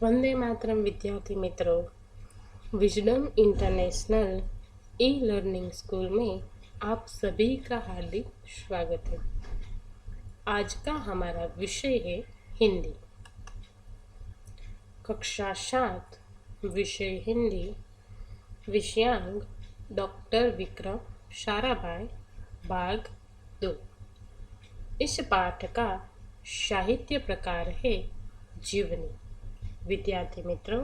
वंदे मातरम विद्यार्थी मित्रों, wisdom international e learning school में आप सभी का हार्दिक स्वागत है। आज का हमारा विषय है हिंदी। कक्षा 7 विषय हिंदी, विषयांक डॉक्टर विक्रम साराभाई, भाग 2। इस पाठ का साहित्य प्रकार है जीवनी। विद्यार्थी मित्रों,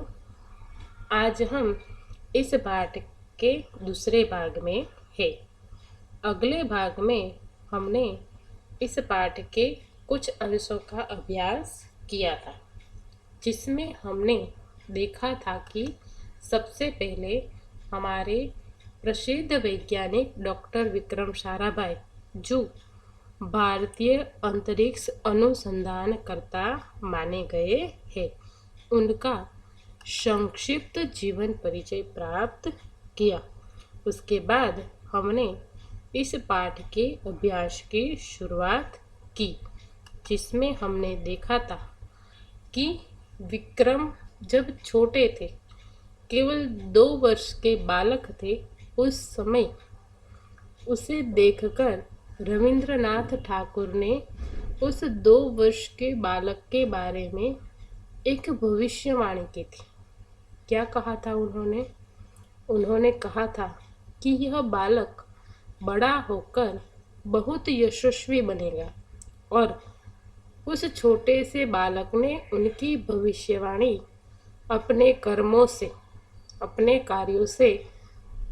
आज हम इस पाठ के दूसरे भाग में है। अगले भाग में हमने इस पाठ के कुछ अंशों का अभ्यास किया था, जिसमें हमने देखा था कि सबसे पहले हमारे प्रसिद्ध वैज्ञानिक डॉक्टर विक्रम साराभाई, जो भारतीय अंतरिक्ष अनुसंधानकर्ता माने गए हैं, उनका संक्षिप्त जीवन परिचय प्राप्त किया। उसके बाद हमने इस पाठ के अभ्यास की शुरुआत की, जिसमें हमने देखा था कि विक्रम जब छोटे थे, केवल 2 वर्ष के बालक थे, उस समय उसे देखकर रविंद्रनाथ ठाकुर ने उस 2 वर्ष के बालक के बारे में एक भविष्यवाणी की थी। क्या कहा था उन्होंने कहा था कि यह बालक बड़ा होकर बहुत यशस्वी बनेगा, और उस छोटे से बालक ने उनकी भविष्यवाणी अपने कर्मों से, अपने कार्यों से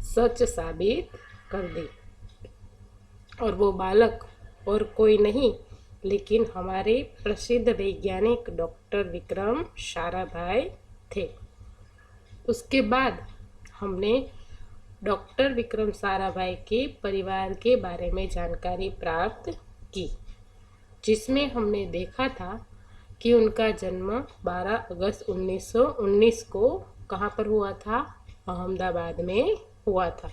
सच साबित कर दी। और वो बालक और कोई नहीं, लेकिन हमारे प्रसिद्ध वैज्ञानिक डॉक्टर विक्रम साराभाई थे। उसके बाद हमने डॉक्टर विक्रम साराभाई के परिवार के बारे में जानकारी प्राप्त की, जिसमें हमने देखा था कि उनका जन्म 12 अगस्त 1919 को कहाँ पर हुआ था? अहमदाबाद में हुआ था।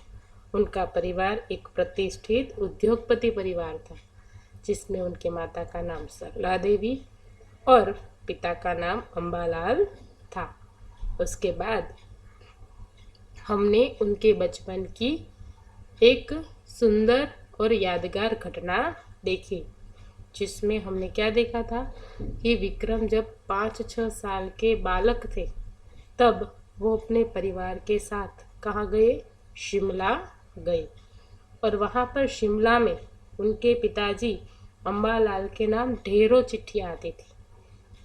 उनका परिवार एक प्रतिष्ठित उद्योगपति परिवार था, जिसमें उनके माता का नाम सरला देवी और पिता का नाम अंबालाल था। उसके बाद हमने उनके बचपन की एक सुंदर और यादगार घटना देखी, जिसमें हमने क्या देखा था कि विक्रम जब 5-6 साल के बालक थे, तब वो अपने परिवार के साथ कहाँ गए? शिमला गए। और वहाँ पर शिमला में उनके पिताजी अंबालाल के नाम ढेरों चिट्ठियाँ आती थी।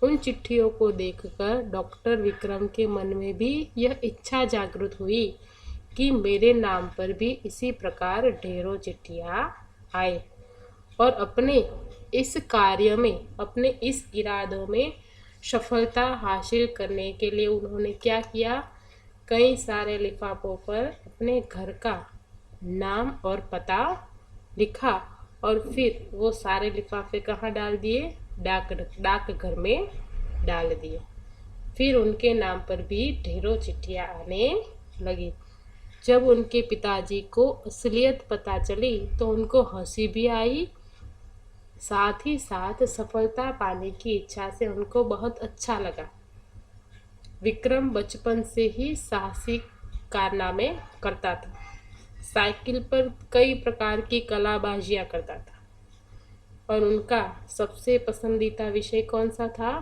उन चिट्ठियों को देखकर डॉक्टर विक्रम के मन में भी यह इच्छा जागृत हुई कि मेरे नाम पर भी इसी प्रकार ढेरों चिट्ठियाँ आए। और अपने इस कार्य में, अपने इस इरादों में सफलता हासिल करने के लिए उन्होंने क्या किया? कई सारे लिफाफों पर अपने घर का नाम और पता लिखा, और फिर वो सारे लिफाफे कहाँ डाल दिए? डाकघर में डाल दिए। फिर उनके नाम पर भी ढेरों चिट्ठियाँ आने लगी। जब उनके पिताजी को असलियत पता चली तो उनको हंसी भी आई, साथ ही साथ सफलता पाने की इच्छा से उनको बहुत अच्छा लगा। विक्रम बचपन से ही साहसिक कारनामे करता था। साइकिल पर कई प्रकार की कलाबाजियाँ करता था, और उनका सबसे पसंदीदा विषय कौन सा था?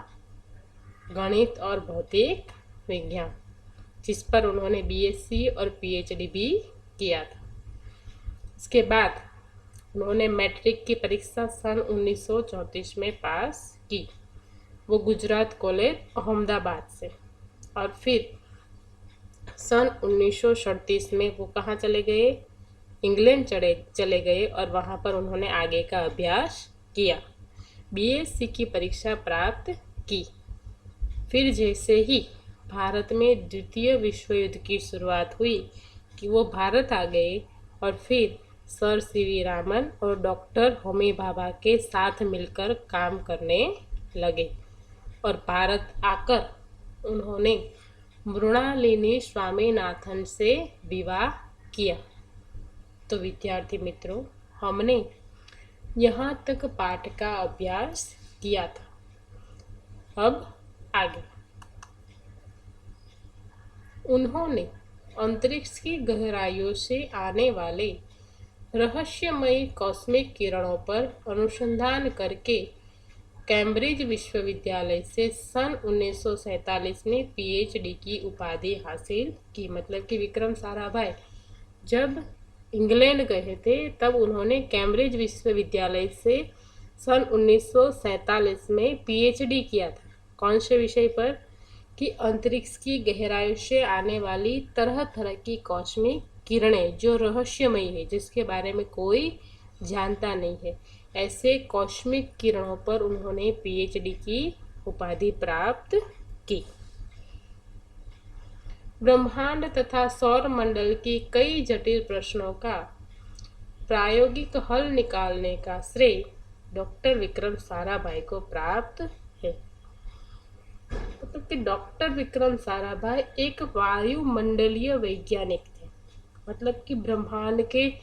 गणित और भौतिक विज्ञान, जिस पर उन्होंने बीएससी और पीएचडी भी किया था। इसके बाद उन्होंने मैट्रिक की परीक्षा सन 1934 में पास की, वो गुजरात कॉलेज अहमदाबाद से। और फिर सन 1937 में वो कहाँ चले गए? इंग्लैंड चले गए, और वहाँ पर उन्होंने आगे का अभ्यास किया, बीएससी की परीक्षा प्राप्त की। फिर जैसे ही भारत में द्वितीय विश्व युद्ध की शुरुआत हुई कि वो भारत आ गए, और फिर सर सीवी रामन और डॉक्टर होमी भाभा के साथ मिलकर काम करने लगे। और भारत आकर उन्होंने मृणालिनी स्वामीनाथन से विवाह किया। तो विद्यार्थी मित्रों, हमने यहाँ तक पाठ का अभ्यास किया था। अब आगे उन्होंने अंतरिक्ष की गहराइयों से आने वाले रहस्यमयी कॉस्मिक किरणों पर अनुसंधान करके कैम्ब्रिज विश्वविद्यालय से सन 1947 में पीएचडी की उपाधि हासिल की। मतलब कि विक्रम साराभाई जब इंग्लैंड गए थे तब उन्होंने कैम्ब्रिज विश्वविद्यालय से सन 1947 में पीएचडी किया था। कौन से विषय पर? कि अंतरिक्ष की गहराइयों से आने वाली तरह तरह की कॉस्मिक किरणें जो रहस्यमयी है, जिसके बारे में कोई जानता नहीं है, ऐसे कॉस्मिक किरणों पर उन्होंने पीएचडी की उपाधि प्राप्त की। ब्रह्मांड तथा सौर मंडल की कई जटिल प्रश्नों का प्रायोगिक हल निकालने का श्रेय डॉक्टर विक्रम साराभाई को प्राप्त है। मतलब कि डॉक्टर विक्रम साराभाई एक वायुमंडलीय वैज्ञानिक थे। मतलब कि ब्रह्मांड के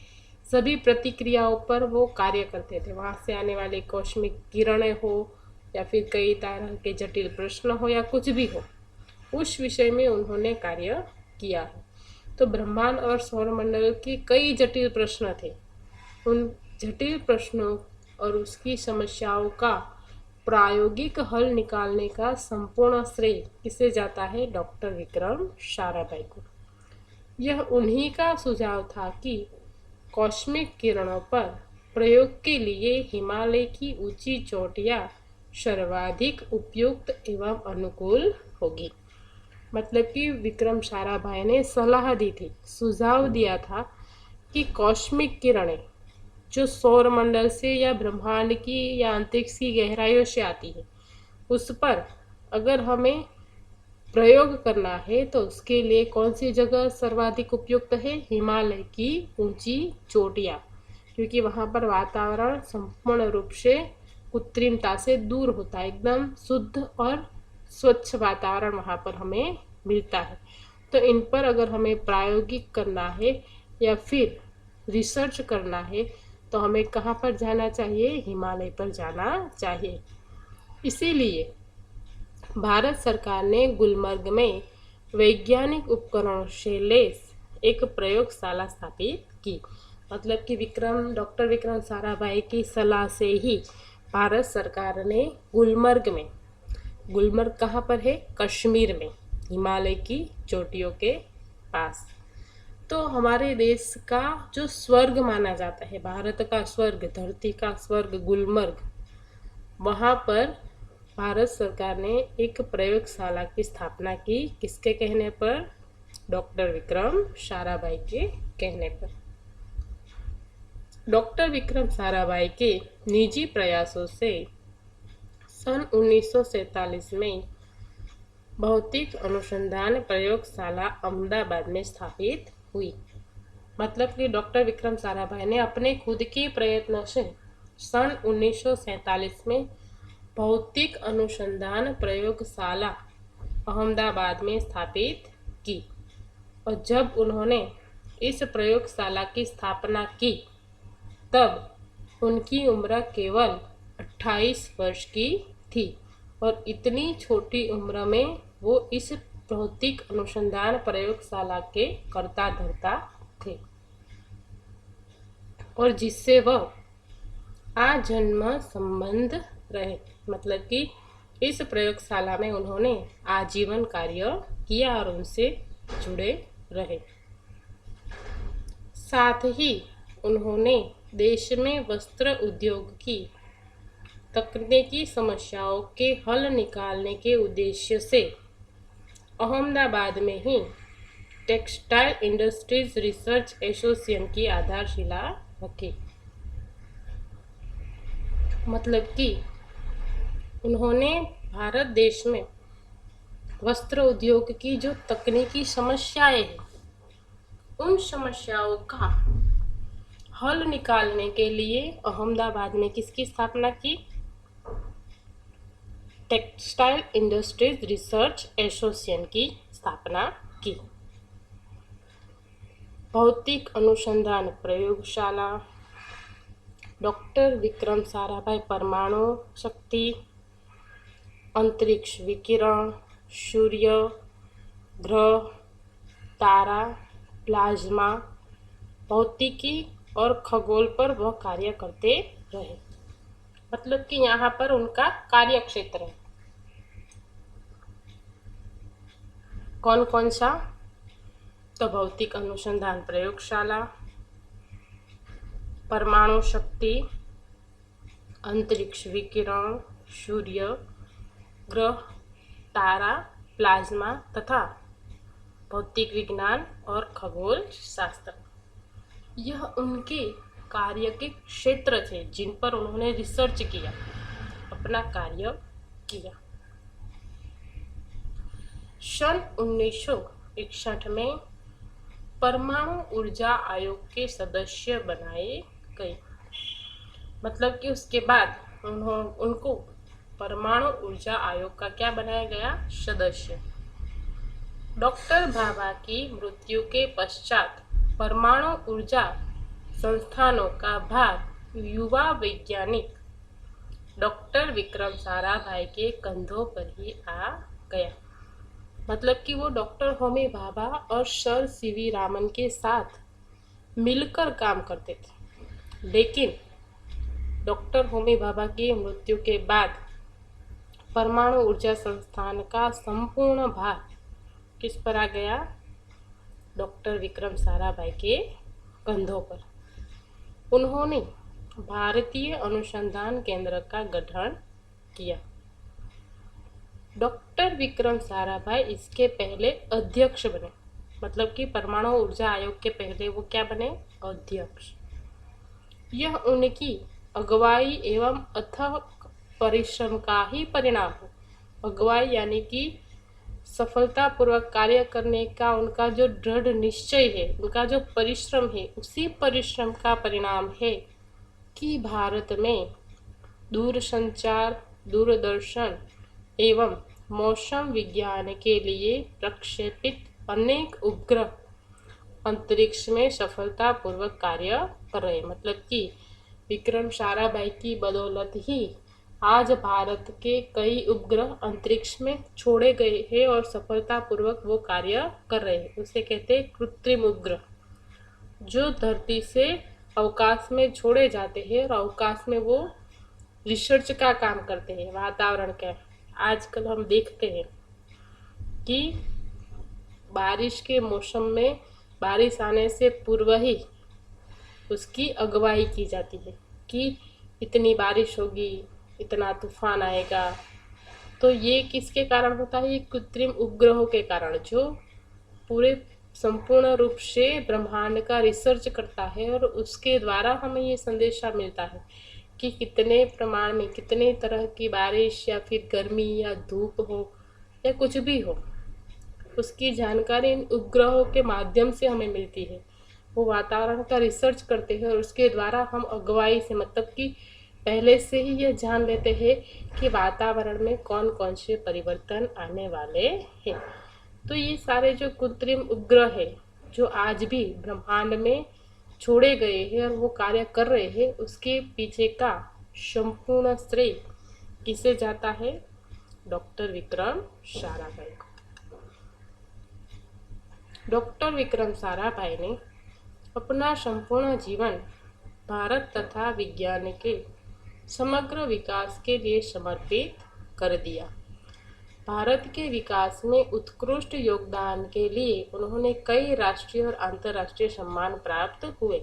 सभी प्रतिक्रियाओं पर वो कार्य करते थे। वहाँ से आने वाली कॉस्मिक किरणें हो या फिर कई तरह के जटिल प्रश्न हो या कुछ भी हो, उस विषय में उन्होंने कार्य किया है। तो ब्रह्मांड और सौरमंडल के कई जटिल प्रश्न थे। उन जटिल प्रश्नों और उसकी समस्याओं का प्रायोगिक हल निकालने का संपूर्ण श्रेय किसे जाता है? डॉक्टर विक्रम साराभाई को। यह उन्हीं का सुझाव था कि कॉस्मिक किरणों पर प्रयोग के लिए हिमालय की ऊंची चोटियां सर्वाधिक उपयुक्त एवं अनुकूल होगी। मतलब कि विक्रम साराभाई ने सलाह दी थी, सुझाव दिया था कि कॉस्मिक किरणें जो सौरमंडल से या ब्रह्मांड की या अंतरिक्ष की गहराइयों से आती है, उस पर अगर हमें प्रयोग करना है तो उसके लिए कौन सी जगह सर्वाधिक उपयुक्त है? हिमालय की ऊंची चोटियां, क्योंकि वहाँ पर वातावरण संपूर्ण रूप से कृत्रिमता से दूर होता है, एकदम शुद्ध और स्वच्छ वातावरण वहाँ पर हमें मिलता है। तो इन पर अगर हमें प्रायोगिक करना है या फिर रिसर्च करना है तो हमें कहाँ पर जाना चाहिए? हिमालय पर जाना चाहिए। इसीलिए भारत सरकार ने गुलमर्ग में वैज्ञानिक उपकरणों से लैस एक प्रयोगशाला स्थापित की। मतलब कि डॉक्टर विक्रम साराभाई की सलाह से ही भारत सरकार ने गुलमर्ग कहाँ पर है? कश्मीर में, हिमालय की चोटियों के पास। तो हमारे देश का जो स्वर्ग माना जाता है, भारत का स्वर्ग, धरती का स्वर्ग गुलमर्ग, वहाँ पर भारत सरकार ने एक प्रयोगशाला की स्थापना की। किसके कहने पर? डॉक्टर विक्रम साराभाई के कहने पर। डॉक्टर विक्रम साराभाई के निजी प्रयासों से सन 1947 में भौतिक अनुसंधान प्रयोगशाला अहमदाबाद में स्थापित हुई। मतलब कि डॉक्टर विक्रम साराभाई ने अपने खुद के प्रयत्नों से सन 1947 में भौतिक अनुसंधान प्रयोगशाला अहमदाबाद में स्थापित की। और जब उन्होंने इस प्रयोगशाला की स्थापना की तब उनकी उम्र केवल 28 वर्ष की थी और इतनी छोटी उम्र में वो इस भौतिक अनुसंधान प्रयोगशाला के कर्ता धर्ता थे और जिससे वह आजन्म संबंध रहे। मतलब कि इस प्रयोगशाला में उन्होंने आजीवन कार्य किया और उनसे जुड़े रहे। साथ ही उन्होंने देश में वस्त्र उद्योग की तकनीकी समस्याओं के हल निकालने के उद्देश्य से अहमदाबाद में ही टेक्सटाइल इंडस्ट्रीज रिसर्च एसोसिएशन की आधारशिला रखी। मतलब कि उन्होंने भारत देश में वस्त्र उद्योग की जो तकनीकी समस्याएं हैं, उन समस्याओं का हल निकालने के लिए अहमदाबाद में किसकी स्थापना की? टेक्सटाइल इंडस्ट्रीज रिसर्च एसोसिएशन की स्थापना की। भौतिक अनुसंधान प्रयोगशाला डॉक्टर विक्रम साराभाई परमाणु शक्ति, अंतरिक्ष विकिरण, सूर्य, ग्रह, तारा, प्लाज्मा, भौतिकी और खगोल पर वह कार्य करते रहे। मतलब कि यहाँ पर उनका कार्य क्षेत्र है। कौन कौन सा? तो भौतिक अनुसंधान प्रयोगशाला, परमाणु शक्ति, अंतरिक्ष विकिरण, सूर्य, ग्रह, तारा, प्लाज्मा तथा भौतिक विज्ञान और खगोल शास्त्र। यह उनके कार्य के क्षेत्र थे जिन पर उन्होंने रिसर्च किया, अपना कार्य किया। सन 1961 में परमाणु ऊर्जा आयोग के सदस्य बनाए गए। मतलब कि उसके बाद उनको परमाणु ऊर्जा आयोग का क्या बनाया गया? सदस्य। डॉक्टर भाभा की मृत्यु के पश्चात परमाणु ऊर्जा संस्थानों का भार युवा वैज्ञानिक डॉक्टर विक्रम साराभाई के कंधों पर ही आ गया। मतलब कि वो डॉक्टर होमी भाभा और सर सीवी रामन के साथ मिलकर काम करते थे, लेकिन डॉक्टर होमी भाभा की मृत्यु के बाद परमाणु ऊर्जा संस्थान का संपूर्ण भार किस पर आ गया? डॉक्टर विक्रम साराभाई के कंधों पर। उन्होंने भारतीय अनुसंधान केंद्र का गठन किया। डॉक्टर विक्रम साराभाई इसके पहले अध्यक्ष बने। मतलब कि परमाणु ऊर्जा आयोग के पहले वो क्या बने? अध्यक्ष। यह उनकी अगुवाई एवं अथक परिश्रम का ही परिणाम है। अगुवाई यानी कि सफलतापूर्वक कार्य करने का उनका जो दृढ़ निश्चय है, उनका जो परिश्रम है, उसी परिश्रम का परिणाम है कि भारत में दूरसंचार, दूरदर्शन एवं मौसम विज्ञान के लिए प्रक्षेपित अनेक उपग्रह अंतरिक्ष में सफलतापूर्वक कार्य कर रहे हैं। मतलब कि विक्रम साराभाई की बदौलत ही आज भारत के कई उपग्रह अंतरिक्ष में छोड़े गए हैं और सफलतापूर्वक वो कार्य कर रहे हैं। उसे कहते हैं कृत्रिम उपग्रह, जो धरती से अवकाश में छोड़े जाते हैं और अवकाश में वो रिसर्च का काम करते हैं, वातावरण का। आजकल हम देखते हैं कि बारिश के मौसम में बारिश आने से पूर्व ही उसकी अगुवाई की जाती है कि इतनी बारिश होगी, इतना तूफान आएगा। तो ये किसके कारण होता है? ये कृत्रिम उपग्रहों के कारण, जो पूरे संपूर्ण रूप से ब्रह्मांड का रिसर्च करता है और उसके द्वारा हमें ये संदेशा मिलता है कि कितने प्रमाण में कितने तरह की बारिश या फिर गर्मी या धूप हो या कुछ भी हो, उसकी जानकारी इन उपग्रहों के माध्यम से हमें मिलती है। वो वातावरण का रिसर्च करते हैं और उसके द्वारा हम अगुवाई से, मतलब कि पहले से ही यह जान लेते हैं कि वातावरण में कौन कौन से परिवर्तन आने वाले हैं। तो ये सारे जो कृत्रिम उपग्रह है जो आज भी ब्रह्मांड में छोड़े गए हैं और वो कार्य कर रहे हैं, उसके पीछे का संपूर्ण श्रेय किसे जाता है? डॉक्टर विक्रम साराभाई को। डॉक्टर विक्रम साराभाई ने अपना संपूर्ण जीवन भारत तथा विज्ञान के समग्र विकास के लिए समर्पित कर दिया। भारत के विकास में उत्कृष्ट योगदान के लिए उन्होंने कई राष्ट्रीय और अंतर्राष्ट्रीय सम्मान प्राप्त हुए।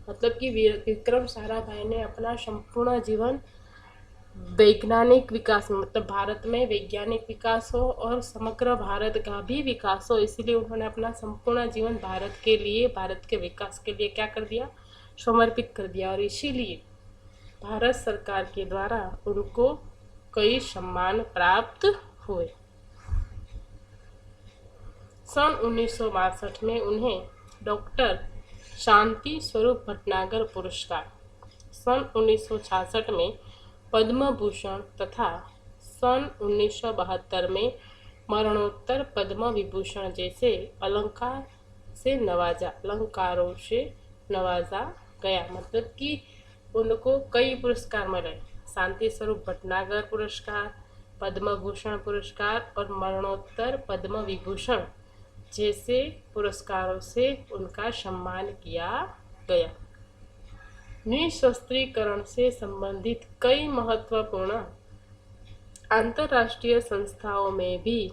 मतलब कि विक्रम साराभाई ने अपना संपूर्ण जीवन वैज्ञानिक विकास में, मतलब भारत में वैज्ञानिक विकास हो और समग्र भारत का भी विकास हो, इसलिए उन्होंने अपना संपूर्ण जीवन भारत के लिए, भारत के विकास के लिए क्या कर दिया? समर्पित कर दिया। और इसीलिए भारत सरकार के द्वारा उनको कई सम्मान प्राप्त हुए। सन 1962 में उन्हें डॉक्टर शांति स्वरूप भटनागर पुरस्कार, सन 1966 में पद्म भूषण तथा सन 1972 में मरणोत्तर पद्म विभूषण जैसे अलंकारों से नवाजा गया। मतलब कि उनको कई पुरस्कार मिले, शांति स्वरूप भटनागर पुरस्कार, पद्म भूषण पुरस्कार और मरणोत्तर पद्म विभूषण जैसे पुरस्कारों से उनका सम्मान किया गया। निशस्त्रीकरण से संबंधित कई महत्वपूर्ण अंतर्राष्ट्रीय संस्थाओं में भी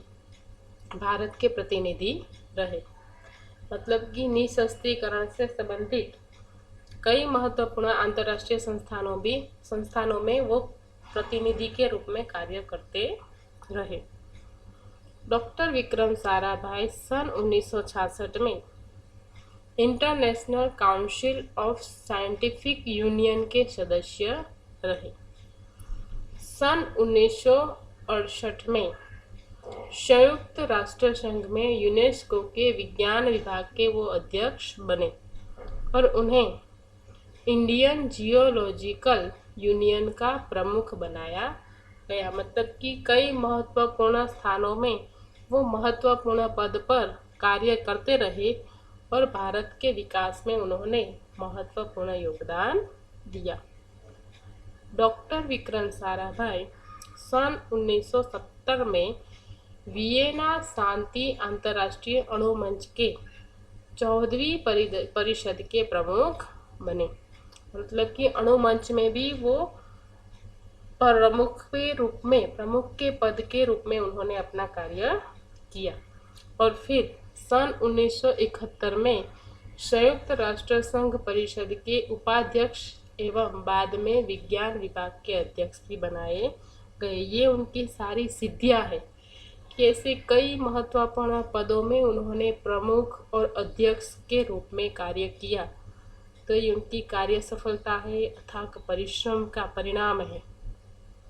भारत के प्रतिनिधि रहे। मतलब कि निशस्त्रीकरण से संबंधित कई महत्वपूर्ण अंतर्राष्ट्रीय संस्थानों में वो प्रतिनिधि के रूप में कार्य करते रहे। डॉक्टर विक्रम साराभाई सन 1966 में international council of scientific union के सदस्य रहे। सन 1968 में संयुक्त राष्ट्र संघ में यूनेस्को के विज्ञान विभाग के वो अध्यक्ष बने और उन्हें इंडियन जियोलॉजिकल यूनियन का प्रमुख बनाया गया। मतलब कि कई महत्वपूर्ण स्थानों में वो महत्वपूर्ण पद पर कार्य करते रहे और भारत के विकास में उन्होंने महत्वपूर्ण योगदान दिया। डॉक्टर विक्रम साराभाई सन 1970 में वियना शांति अंतर्राष्ट्रीय अणु मंच के 14वीं परिषद के प्रमुख बने। मतलब कि अणु मंच में भी वो प्रमुख के पद के रूप में उन्होंने अपना कार्य किया। और फिर सन 1971 में संयुक्त राष्ट्र संघ परिषद के उपाध्यक्ष एवं बाद में विज्ञान विभाग के अध्यक्ष भी बनाए गए। ये उनकी सारी सिद्धियां हैं कि ऐसे कई महत्वपूर्ण पदों में उन्होंने प्रमुख और अध्यक्ष के रूप में कार्य किया। तो ये उनकी कार्य सफलता है, अथाक परिश्रम का परिणाम है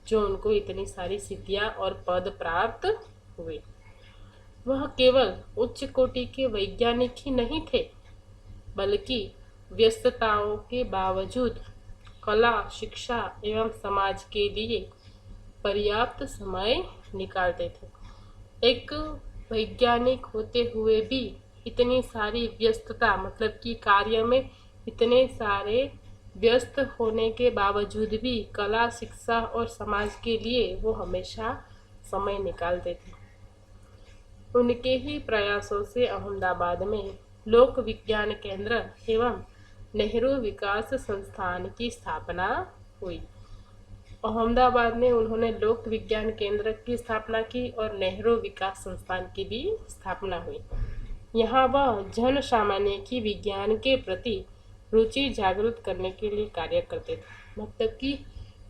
जो उनको इतनी सारी सिद्धियां और पद प्राप्त हुए। वह केवल उच्च कोटि के वैज्ञानिक ही नहीं थे, बल्कि व्यस्तताओं के बावजूद कला, शिक्षा एवं समाज के लिए पर्याप्त समय निकालते थे। एक वैज्ञानिक होते हुए भी इतनी सारी व्यस्तता, मतलब कि कार्य में इतने सारे व्यस्त होने के बावजूद भी कला, शिक्षा और समाज के लिए वो हमेशा समय निकालते थे। उनके ही प्रयासों से अहमदाबाद में लोक विज्ञान केंद्र एवं नेहरू विकास संस्थान की स्थापना हुई। अहमदाबाद में उन्होंने लोक विज्ञान केंद्र की स्थापना की और नेहरू विकास संस्थान की भी स्थापना हुई। यहाँ वह जन सामान्य की विज्ञान के प्रति रुचि जागृत करने के लिए कार्य करते थे। मतलब कि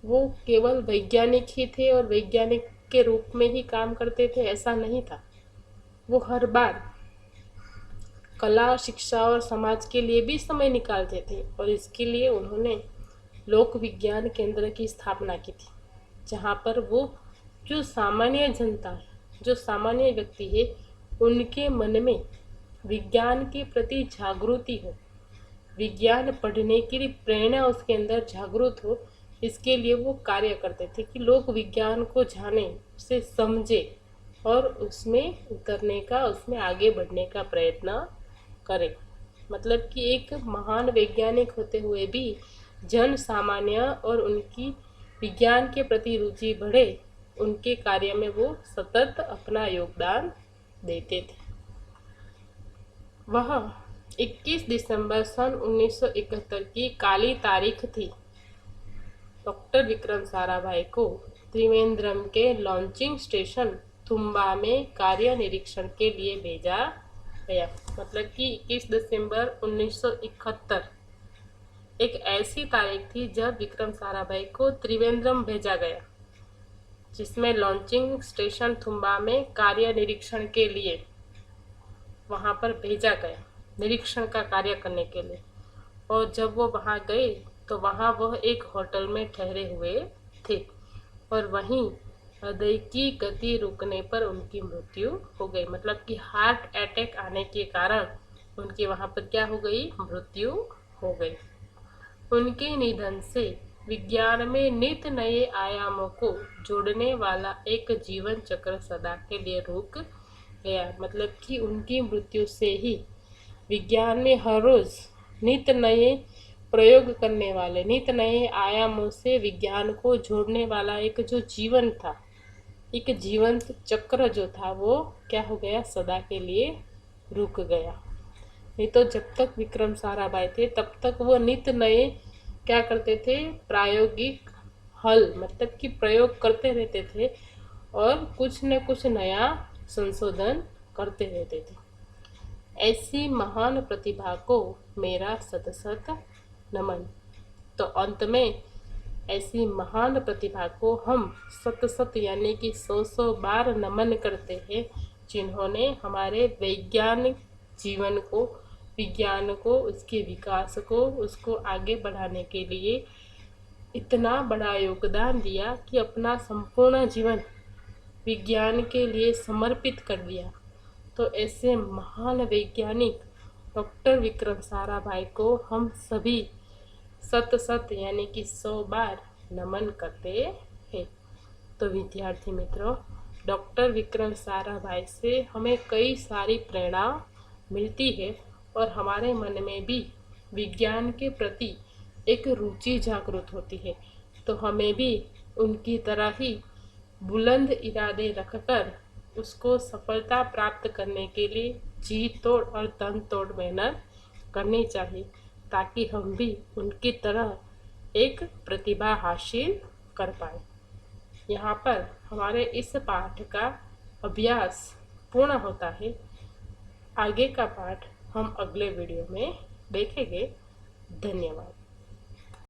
वो केवल वैज्ञानिक ही थे और वैज्ञानिक के रूप में ही काम करते थे, ऐसा नहीं था। वो हर बार कला, शिक्षा और समाज के लिए भी समय निकालते थे और इसके लिए उन्होंने लोक विज्ञान केंद्र की स्थापना की थी, जहाँ पर वो जो सामान्य जनता है, जो सामान्य व्यक्ति है, उनके मन में विज्ञान के प्रति जागृति हो, विज्ञान पढ़ने के लिए प्रेरणा उसके अंदर जागृत हो, इसके लिए वो कार्य करते थे कि लोग विज्ञान को जाने, उसे समझे और उसमें उतरने का, उसमें आगे बढ़ने का प्रयत्न करें। मतलब कि एक महान वैज्ञानिक होते हुए भी जन सामान्य और उनकी विज्ञान के प्रति रुचि बढ़े, उनके कार्य में वो सतत अपना योगदान देते थे। वह 21 दिसंबर सन 1971 की काली तारीख थी। डॉक्टर विक्रम साराभाई को त्रिवेंद्रम के लॉन्चिंग स्टेशन तुम्बा में कार्य निरीक्षण के लिए भेजा गया। मतलब कि 21 दिसंबर 1971 एक ऐसी तारीख थी जब विक्रम साराभाई को त्रिवेंद्रम भेजा गया, जिसमें लॉन्चिंग स्टेशन तुम्बा में कार्य निरीक्षण के लिए वहां पर भेजा गया, निरीक्षण का कार्य करने के लिए। और जब वो वहां गए तो वहां वह एक होटल में ठहरे हुए थे और वहीं हृदय की गति रुकने पर उनकी मृत्यु हो गई। मतलब कि हार्ट अटैक आने के कारण उनके वहां पर क्या हो गई, मृत्यु हो गई। उनके निधन से विज्ञान में नित नए आयामों को जोड़ने वाला एक जीवन चक्र सदा के लिए रुक गया। मतलब कि उनकी मृत्यु से ही विज्ञान में हर रोज नित नए प्रयोग करने वाले, नित नए आयामों से विज्ञान को जोड़ने वाला एक जो जीवन था, एक जीवंत चक्र जो था, वो क्या हो गया, सदा के लिए रुक गया। नहीं तो जब तक विक्रम साराभाई थे तब तक वो नित नए क्या करते थे, प्रायोगिक हल मतलब कि प्रयोग करते रहते थे और कुछ न कुछ नया संशोधन करते रहते थे। ऐसी महान प्रतिभा को मेरा शत शत नमन। तो अंत में ऐसी महान प्रतिभा को हम शत शत यानी कि 100 बार नमन करते हैं, जिन्होंने हमारे वैज्ञानिक जीवन को, विज्ञान को, उसके विकास को, उसको आगे बढ़ाने के लिए इतना बड़ा योगदान दिया कि अपना संपूर्ण जीवन विज्ञान के लिए समर्पित कर दिया। तो ऐसे महान वैज्ञानिक डॉक्टर विक्रम साराभाई को हम सभी शत शत यानी कि 100 बार नमन करते हैं। तो विद्यार्थी मित्रों, डॉक्टर विक्रम साराभाई से हमें कई सारी प्रेरणा मिलती है और हमारे मन में भी विज्ञान के प्रति एक रुचि जागृत होती है। तो हमें भी उनकी तरह ही बुलंद इरादे रखकर उसको सफलता प्राप्त करने के लिए जी तोड़ और तन तोड़ मेहनत करनी चाहिए, ताकि हम भी उनकी तरह एक प्रतिभा हासिल कर पाए। यहाँ पर हमारे इस पाठ का अभ्यास पूर्ण होता है। आगे का पाठ हम अगले वीडियो में देखेंगे। धन्यवाद।